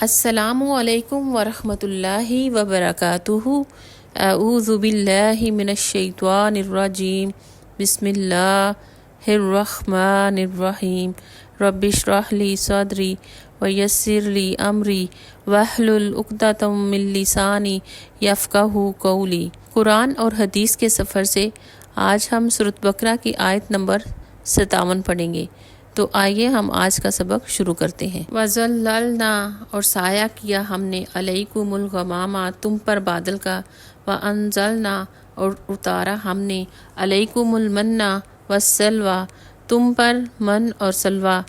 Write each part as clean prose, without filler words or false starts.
السلام علیکم ورحمۃ اللہ وبرکاتہ۔ اعوذ باللہ من الشیطان الرجیم، بسم اللہ الرحمن الرحیم۔ رب اشرح لی صدری ویسر لی امری واحلل عقدۃ من لسانی یفقہوا قولی۔ قرآن اور حدیث کے سفر سے آج ہم سورۃ بقرہ کی آیت نمبر 57 پڑھیں گے۔ تو آئیے ہم آج کا سبق شروع کرتے ہیں۔ وَظَلَّلْنَا، اور سایہ کیا ہم نے، عَلَيْكُمُ الْغَمَامَ، تم پر بادل کا، وَأَنزَلْنَا، اور اتارا ہم نے، عَلَيْكُمُ الْمَنَّ وَالسَّلْوَىٰ، تم پر من اور سلویٰ،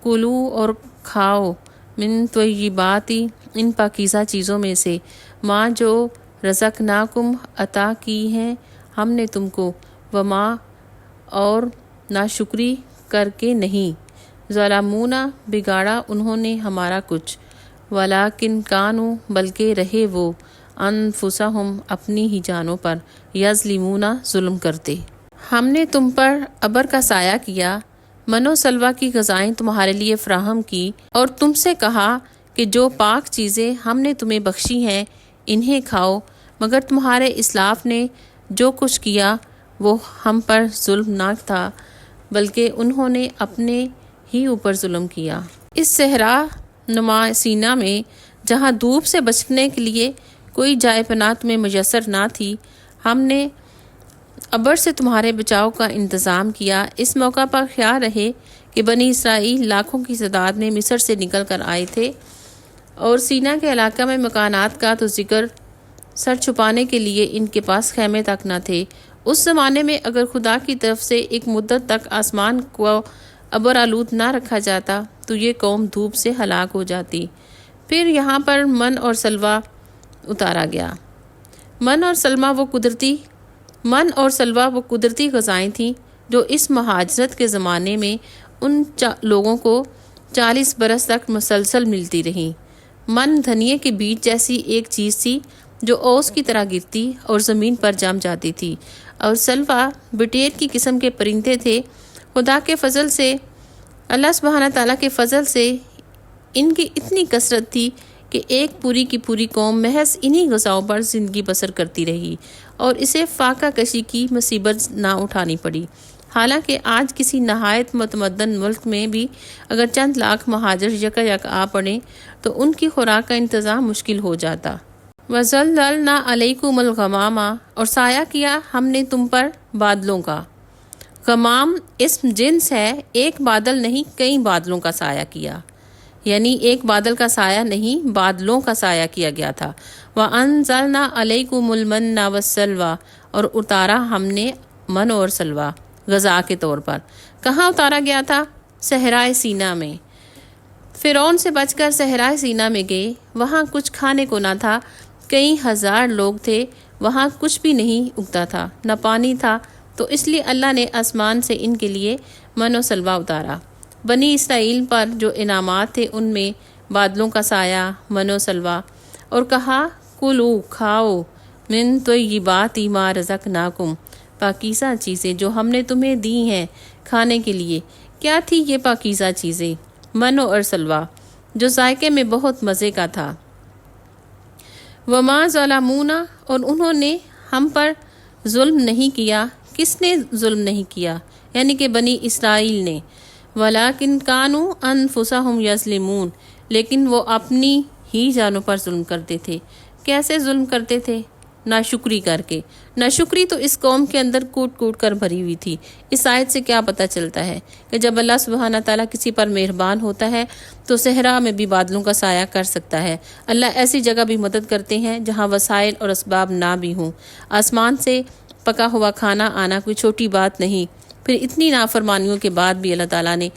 کُلُوا، اور کھاؤ، مِن طَیِّبَاتِ، ان پاکیزہ چیزوں میں سے، ماں جو رزقناکم، عطا کی ہیں ہم نے تم کو، وما، اور ناشکری کر کے نہیں، ظلمونا، بگاڑا انہوں نے ہمارا کچھ، ولیکن کانوا، بلکہ رہے وہ، انفسہم، اپنی ہی جانوں پر، یظلمون، ظلم کرتے۔ ہم نے تم پر ابر کا سایہ کیا، من و سلویٰ کی غذائیں تمہارے لیے فراہم کی، اور تم سے کہا کہ جو پاک چیزیں ہم نے تمہیں بخشی ہیں انہیں کھاؤ، مگر تمہارے اسلاف نے جو کچھ کیا وہ ہم پر ظلم نہ تھا، بلکہ انہوں نے اپنے ہی اوپر ظلم کیا۔ اس صحرا نما سینا میں، جہاں دھوپ سے بچنے کے لیے کوئی جائے پناہ تمہیں میسر نہ تھی، ہم نے ابر سے تمہارے بچاؤ کا انتظام کیا۔ اس موقع پر خیال رہے کہ بنی اسرائیل لاکھوں کی تعداد میں مصر سے نکل کر آئے تھے، اور سینا کے علاقہ میں مکانات کا تو ذکر، سر چھپانے کے لیے ان کے پاس خیمے تک نہ تھے۔ اس زمانے میں اگر خدا کی طرف سے ایک مدت تک آسمان کو ابر آلود نہ رکھا جاتا تو یہ قوم دھوپ سے ہلاک ہو جاتی۔ پھر یہاں پر من اور سلویٰ اتارا گیا۔ من اور سلویٰ وہ قدرتی غذائیں تھیں جو اس مہاجرت کے زمانے میں ان لوگوں کو 40 برس تک مسلسل ملتی رہیں۔ من دھنیے کے بیج جیسی ایک چیز تھی جو اوس کی طرح گرتی اور زمین پر جم جاتی تھی، اور سلویٰ بٹیر کی قسم کے پرندے تھے۔ خدا کے فضل سے، اللہ سبحانہ تعالیٰ کے فضل سے ان کی اتنی کثرت تھی کہ ایک پوری کی پوری قوم محض انہی غذاؤں پر زندگی بسر کرتی رہی، اور اسے فاقہ کشی کی مصیبت نہ اٹھانی پڑی۔ حالانکہ آج کسی نہایت متمدن ملک میں بھی اگر چند لاکھ مہاجر یک آ پڑیں تو ان کی خوراک کا انتظام مشکل ہو جاتا۔ وَظَلَّلْنَا عَلَيْكُمُ الْغَمَامَ، اور سایہ کیا ہم نے تم پر بادلوں کا۔ غمام اسم جنس ہے، ایک بادل نہیں کئی بادلوں کا سایہ کیا، یعنی ایک بادل کا سایہ نہیں، بادلوں کا سایہ کیا گیا تھا۔ وَأَنزَلْنَا عَلَيْكُمُ الْمَنَّ وَالسَّلْوَىٰ، اور اتارا ہم نے من اور سلویٰ غذا کے طور پر۔ کہاں اتارا گیا تھا؟ صحرائے سینا میں۔ فرعون سے بچ کر صحرائے سینا میں گئے، وہاں کچھ کھانے کو نہ تھا، کئی ہزار لوگ تھے، وہاں کچھ بھی نہیں اگتا تھا، نہ پانی تھا، تو اس لیے اللہ نے آسمان سے ان کے لیے من و سلویٰ اتارا۔ بنی اسرائیل پر جو انعامات تھے ان میں بادلوں کا سایہ، من و سلویٰ، اور کہا کلوا، کھاؤ، من طیبات ما رزقناکم، پاکیزہ چیزیں جو ہم نے تمہیں دی ہیں کھانے کے لیے۔ کیا تھی یہ پاکیزہ چیزیں؟ من اور سلویٰ، جو ذائقے میں بہت مزے کا تھا۔ وما ظلمونا، اور انہوں نے ہم پر ظلم نہیں کیا۔ کس نے ظلم نہیں کیا؟ یعنی کہ بنی اسرائیل نے۔ ولیکن کانوا انفسہم یظلمون، لیکن وہ اپنی ہی جانوں پر ظلم کرتے تھے۔ کیسے ظلم کرتے تھے؟ ناشکری کر کے۔ ناشکری تو اس قوم کے اندر کوٹ کوٹ کر بھری ہوئی تھی۔ اس آیت سے کیا پتہ چلتا ہے کہ جب اللہ سبحانہ تعالیٰ کسی پر مہربان ہوتا ہے تو صحرا میں بھی بادلوں کا سایہ کر سکتا ہے۔ اللہ ایسی جگہ بھی مدد کرتے ہیں جہاں وسائل اور اسباب نہ بھی ہوں۔ آسمان سے پکا ہوا کھانا آنا کوئی چھوٹی بات نہیں۔ پھر اتنی نافرمانیوں کے بعد بھی اللہ تعالیٰ نے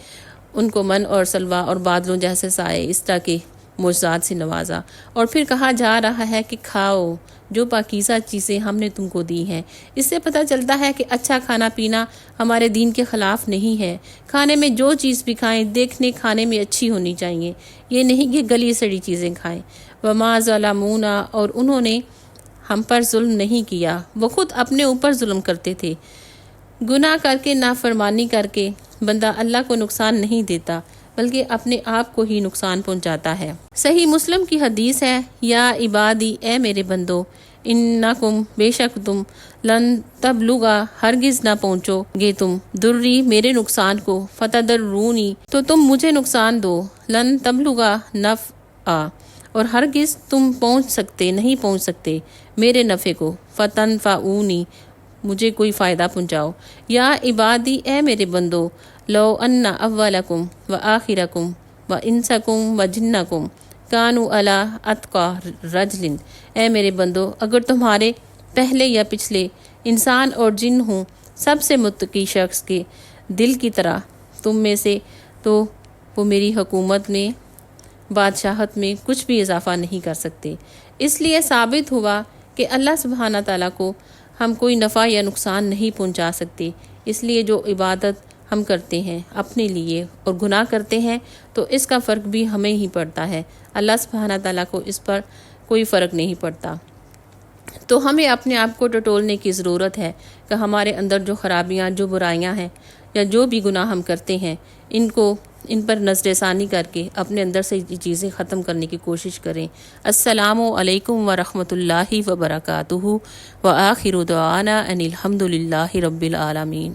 ان کو من اور سلویٰ اور بادلوں جیسے سائے اس طرح کے معجزات سے نوازا، اور پھر کہا جا رہا ہے کہ کھاؤ جو پاکیزہ چیزیں ہم نے تم کو دی ہیں۔ اس سے پتہ چلتا ہے کہ اچھا کھانا پینا ہمارے دین کے خلاف نہیں ہے۔ کھانے میں جو چیز بھی کھائیں دیکھنے کھانے میں اچھی ہونی چاہیے، یہ نہیں کہ گلی سڑی چیزیں کھائیں۔ وما ظلمونا، اور انہوں نے ہم پر ظلم نہیں کیا، وہ خود اپنے اوپر ظلم کرتے تھے۔ گناہ کر کے، نافرمانی کر کے بندہ اللہ کو نقصان نہیں دیتا، بلکہ اپنے آپ کو ہی نقصان پہنچاتا ہے۔ صحیح مسلم کی حدیث ہے، یا عبادی، اے میرے بندو، انکم، بے شک تم، لن تبلغا، ہرگز نہ پہنچو گے تم، دری، میرے نقصان کو، فتدرونی، تو تم مجھے نقصان دو، لن تبلغا نفعا، اور ہرگز تم نہیں پہنچ سکتے میرے نفع کو، فتنفعونی، مجھے کوئی فائدہ پہنچاؤ۔ یا عبادی، اے میرے بندو، لو ان اولکم و آخرکم و انسکم و جنکم کانوا علی اتقی رجل، اے میرے بندو، اگر تمہارے پہلے یا پچھلے انسان اور جن ہوں سب سے متقی شخص کے دل کی طرح تم میں سے، تو وہ میری حکومت میں، بادشاہت میں کچھ بھی اضافہ نہیں کر سکتے۔ اس لیے ثابت ہوا کہ اللہ سبحانہ تعالیٰ کو ہم کوئی نفع یا نقصان نہیں پہنچا سکتے۔ اس لیے جو عبادت ہم کرتے ہیں اپنے لیے اور گناہ کرتے ہیں تو اس کا فرق بھی ہمیں ہی پڑتا ہے، اللہ سبحانہ تعالیٰ کو اس پر کوئی فرق نہیں پڑتا۔ تو ہمیں اپنے آپ کو ٹٹولنے کی ضرورت ہے کہ ہمارے اندر جو خرابیاں، جو برائیاں ہیں یا جو بھی گناہ ہم کرتے ہیں، ان پر نظر ثانی کر کے اپنے اندر سے یہ چیزیں ختم کرنے کی کوشش کریں۔ السلام علیکم ورحمۃ اللہ وبرکاتہ، وآخر دعوانا ان الحمد للہ رب العالمین۔